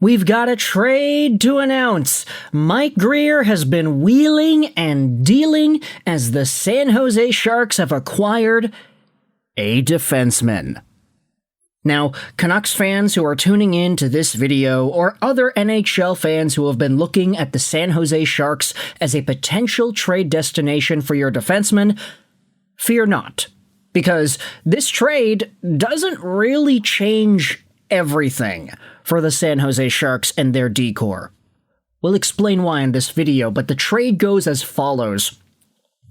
We've got a trade to announce. Mike Grier has been wheeling and dealing as the San Jose Sharks have acquired a defenseman. Now, Canucks fans who are tuning in to this video, or other NHL fans who have been looking at the San Jose Sharks as a potential trade destination for your defenseman, fear not, because this trade doesn't really change everything for the San Jose Sharks and their decor. We'll explain why in this video, but the trade goes as follows.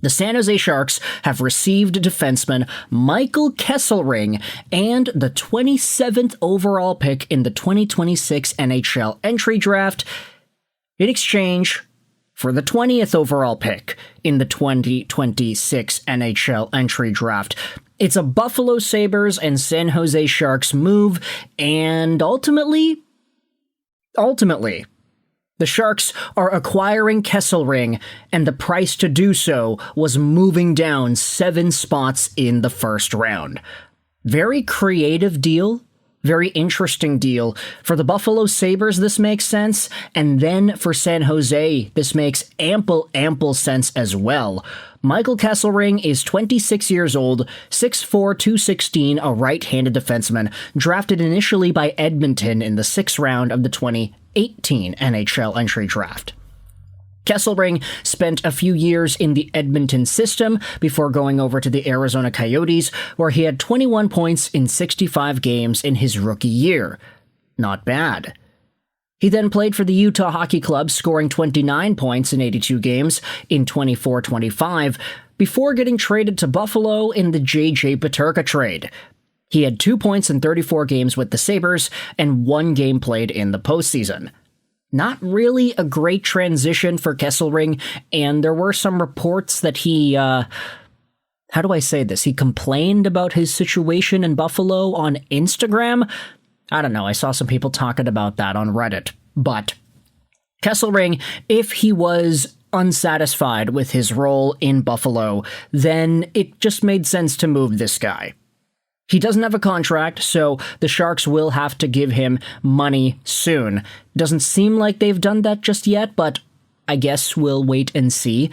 The San Jose Sharks have received defenseman Michael Kesselring and the 27th overall pick in the 2026 NHL Entry Draft in exchange for the 20th overall pick in the 2026 NHL Entry Draft. It's a Buffalo Sabres and San Jose Sharks move, and ultimately, the Sharks are acquiring Kesselring, and the price to do so was moving down 7 spots in the first round. Very creative deal. Very interesting deal. For the Buffalo Sabres, this makes sense, and then for San Jose, this makes ample sense as well. Michael Kesselring is 26 years old, 6'4", 216, a right-handed defenseman, drafted initially by Edmonton in the 6th round of the 2018 NHL Entry Draft. Kesselring spent a few years in the Edmonton system before going over to the Arizona Coyotes, where he had 21 points in 65 games in his rookie year. Not bad. He then played for the Utah Hockey Club, scoring 29 points in 82 games in 24-25, before getting traded to Buffalo in the J.J. Peterka trade. He had 2 points in 34 games with the Sabres and 1 game played in the postseason. Not really a great transition for Kesselring, and there were some reports that he, how do I say this? He complained about his situation in Buffalo on Instagram. I don't know, I saw some people talking about that on Reddit. But Kesselring, if he was unsatisfied with his role in Buffalo, then it just made sense to move this guy. He doesn't have a contract, so the Sharks will have to give him money soon. Doesn't seem like they've done that just yet, but I guess we'll wait and see.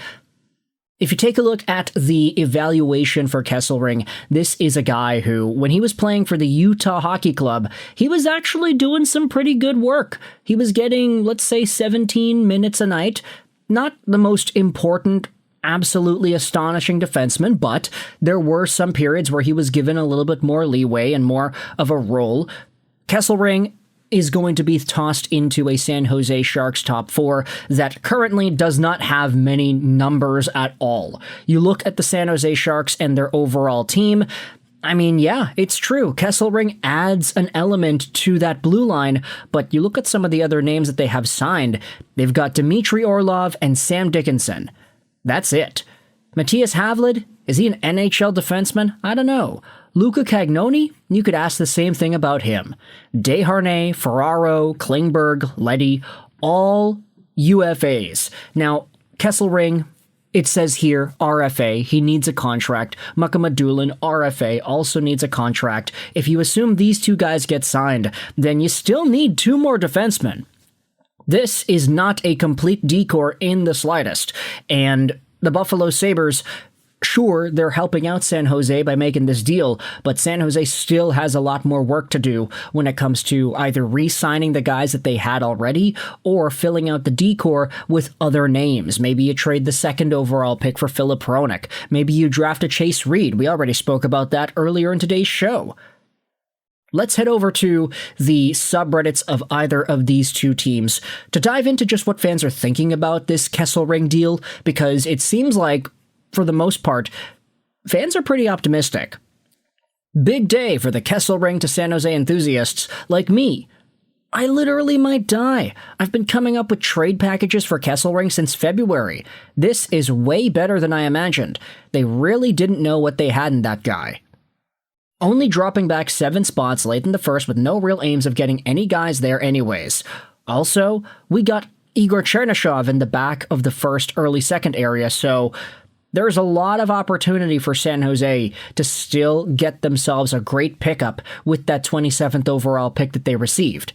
If you take a look at the evaluation for Kesselring, this is a guy who, when he was playing for the Utah Hockey Club, he was actually doing some pretty good work. He was getting, let's say, 17 minutes a night. Not the most important, absolutely astonishing defenseman, but there were some periods where he was given a little bit more leeway and more of a role. Kesselring is going to be tossed into a San Jose Sharks top 4 that currently does not have many numbers at all. You look at the San Jose Sharks and their overall team, I mean, yeah, it's true. Kesselring adds an element to that blue line, but you look at some of the other names that they have signed, they've got Dmitry Orlov and Sam Dickinson. That's it. Matthias Havlid, is he an NHL defenseman? I don't know. Luca Cagnoni? You could ask the same thing about him. Desharnais, Ferraro, Klingberg, Leddy, all UFAs. Now, Kesselring, it says here, RFA, he needs a contract. Mukhamadullin, RFA, also needs a contract. If you assume these 2 guys get signed, then you still need 2 more defensemen. This is not a complete decor in the slightest, and the Buffalo Sabres, sure, they're helping out San Jose by making this deal, but San Jose still has a lot more work to do when it comes to either re-signing the guys that they had already or filling out the decor with other names. Maybe you trade the 2nd overall pick for Filip Hronek. Maybe you draft a Chase Reed. We already spoke about that earlier in today's show. Let's head over to the subreddits of either of these 2 teams to dive into just what fans are thinking about this Kesselring deal, because it seems like, for the most part, fans are pretty optimistic. Big day for the Kesselring to San Jose enthusiasts like me. I literally might die. I've been coming up with trade packages for Kesselring since February. This is way better than I imagined. They really didn't know what they had in that guy. Only dropping back 7 spots late in the first with no real aims of getting any guys there anyways. Also, we got Igor Chernyshov in the back of the first, early second area, so there's a lot of opportunity for San Jose to still get themselves a great pickup with that 27th overall pick that they received.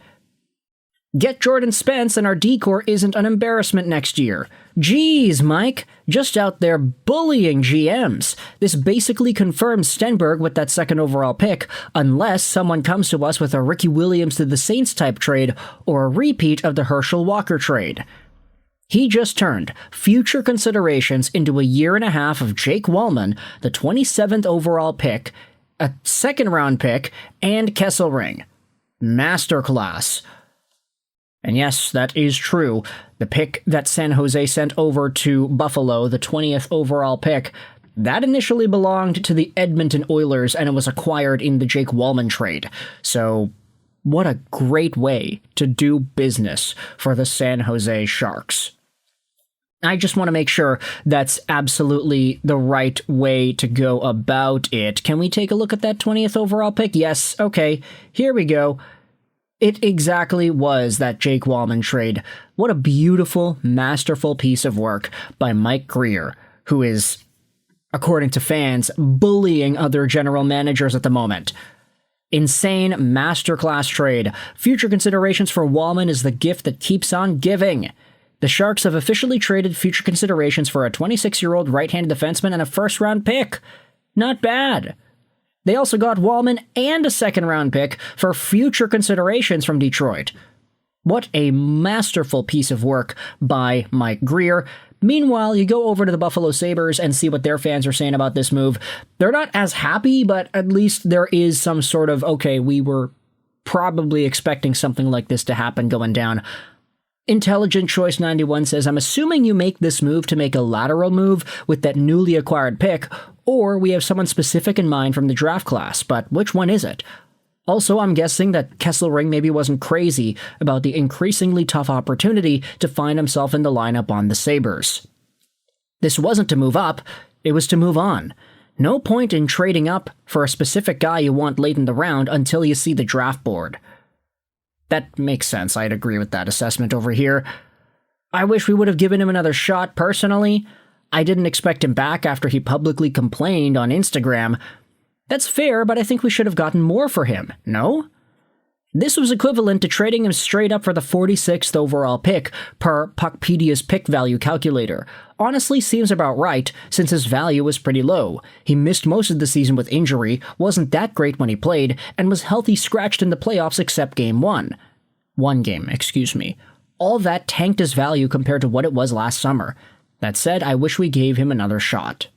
Get Jordan Spence and our decor isn't an embarrassment next year. Geez, Mike, just out there bullying GMs. This basically confirms Stenberg with that second overall pick, unless someone comes to us with a Ricky Williams to the Saints type trade or a repeat of the Herschel Walker trade. He just turned future considerations into a year and a half of Jake Wallman, the 27th overall pick, a second-round pick, and Kesselring. Masterclass. And yes, that is true. The pick that San Jose sent over to Buffalo, the 20th overall pick, that initially belonged to the Edmonton Oilers and it was acquired in the Jake Wallman trade. So, what a great way to do business for the San Jose Sharks. I just want to make sure that's absolutely the right way to go about it. Can we take a look at that 20th overall pick? Yes, okay, here we go. It exactly was that Jake Wallman trade. What a beautiful, masterful piece of work by Mike Grier, who is, according to fans, bullying other general managers at the moment. Insane masterclass trade. Future considerations for Wallman is the gift that keeps on giving. The Sharks have officially traded future considerations for a 26-year-old right-handed defenseman and a first-round pick. Not bad. They also got Wallman and a second-round pick for future considerations from Detroit. What a masterful piece of work by Mike Grier. Meanwhile, you go over to the Buffalo Sabres and see what their fans are saying about this move. They're not as happy, but at least there is some sort of, okay, we were probably expecting something like this to happen going down. Intelligent Choice 91 says, I'm assuming you make this move to make a lateral move with that newly acquired pick, or we have someone specific in mind from the draft class, but which one is it? Also, I'm guessing that Kesselring maybe wasn't crazy about the increasingly tough opportunity to find himself in the lineup on the Sabres. This wasn't to move up, it was to move on. No point in trading up for a specific guy you want late in the round until you see the draft board. That makes sense. I'd agree with that assessment over here. I wish we would have given him another shot personally. I didn't expect him back after he publicly complained on Instagram. That's fair, but I think we should have gotten more for him, no? This was equivalent to trading him straight up for the 46th overall pick per Puckpedia's pick value calculator. Honestly, seems about right, since his value was pretty low. He missed most of the season with injury, wasn't that great when he played, and was healthy scratched in the playoffs except Game 1. One game, excuse me. All that tanked his value compared to what it was last summer. That said, I wish we gave him another shot.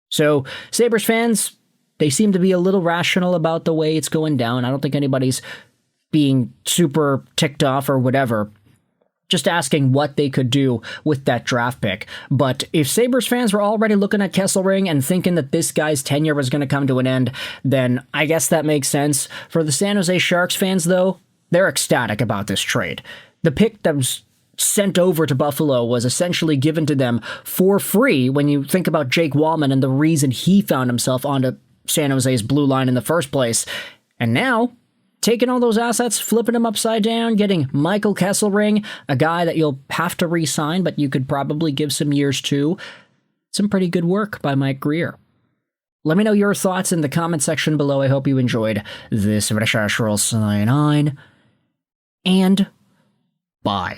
So, Sabres fans, they seem to be a little rational about the way it's going down. I don't think anybody's being super ticked off or whatever. Just asking what they could do with that draft pick. But if Sabres fans were already looking at Kesselring and thinking that this guy's tenure was going to come to an end, then I guess that makes sense. For the San Jose Sharks fans, though, they're ecstatic about this trade. The pick that was sent over to Buffalo was essentially given to them for free when you think about Jake Wallman and the reason he found himself onto San Jose's blue line in the first place. And now, taking all those assets, flipping them upside down, getting Michael Kesselring, a guy that you'll have to re-sign, but you could probably give some years to. Some pretty good work by Mike Grier. Let me know your thoughts in the comment section below. I hope you enjoyed this British Sign On. And bye.